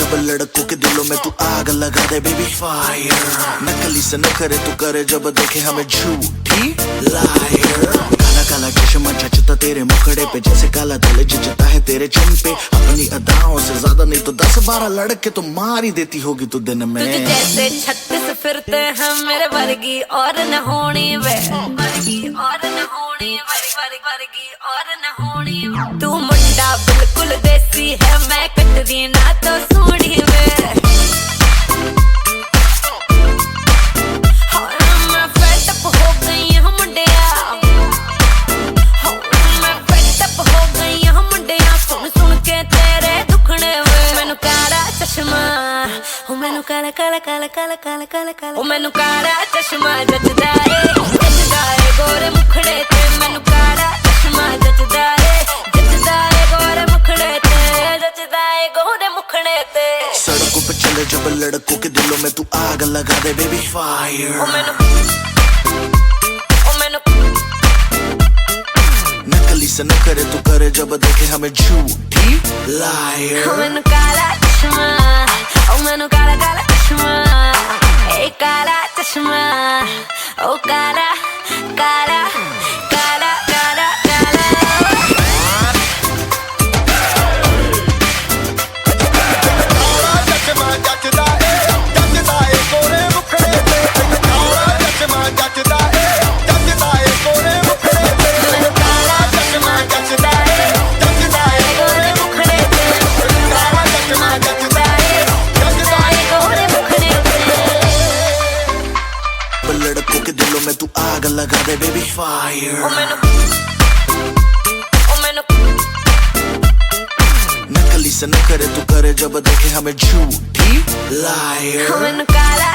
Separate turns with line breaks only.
जब लड़कों के दिलों में तू आग लगा दे बेबी फायर। नकली से न करे तू करे जब देखे हमें झूठी लायर। काला काला चश्मा जचता तेरे मुखड़े पे जैसे काला दिल जचता है तेरे चिन पे। अपनी अदाओं से ज्यादा नहीं तो 10-12 लड़के तो मार ही देती होगी तू दिन में।
तुझे जैसे 36 फिरते हैं मेरे वर्गी और न होनी वे, वर्गी और न होनी, वर्गी और न होनी। तू मुंडा बिल्कुल देसी है, मैं कटरी ना तो सूढ़ी वे। मैं फेड अप हो गई हूँ मुंडिया, मैं फेड अप हो गई हूँ मुंडिया। सुन सुन के तेरे दुखने वे। मैनू काला चश्मा, ओ मैनू काला काला काला काला काला काला काला, ओ मैनू काला चश्मा जचदा है गोरे मुखड़े ते। मैनू काला चश्मा जचदा है गोरे मुखड़े ते, जचदा है गोरे मुखड़े ते।
सड़कों पे चले जब लड़कों के दिलों में तू आग लगा दे बेबी फायर।
ओ मैनू
नकली से न करे तू करे जब देखे हमें झूठी लायर।
ओ मैनू काला चश्मा, ओ मैनू काला काला चश्मा, ए काला चश्मा, ओ काला काला काला काला काला।
चश्मा जचदा है गोरे मुखड़े पे। चश्मा जचदा है गोरे मुखड़े पे।
मैनू काला चश्मा जचदा है गोरे मुखड़े पे। काला चश्मा जचदा है गोरे मुखड़े पे।
लड़कों के दिलों में तू आग लगा दे बेबी फायर।
ओ मैनू
नकली से न करे तू करे जब देखे हमें झूठी लायर।
मैनू काला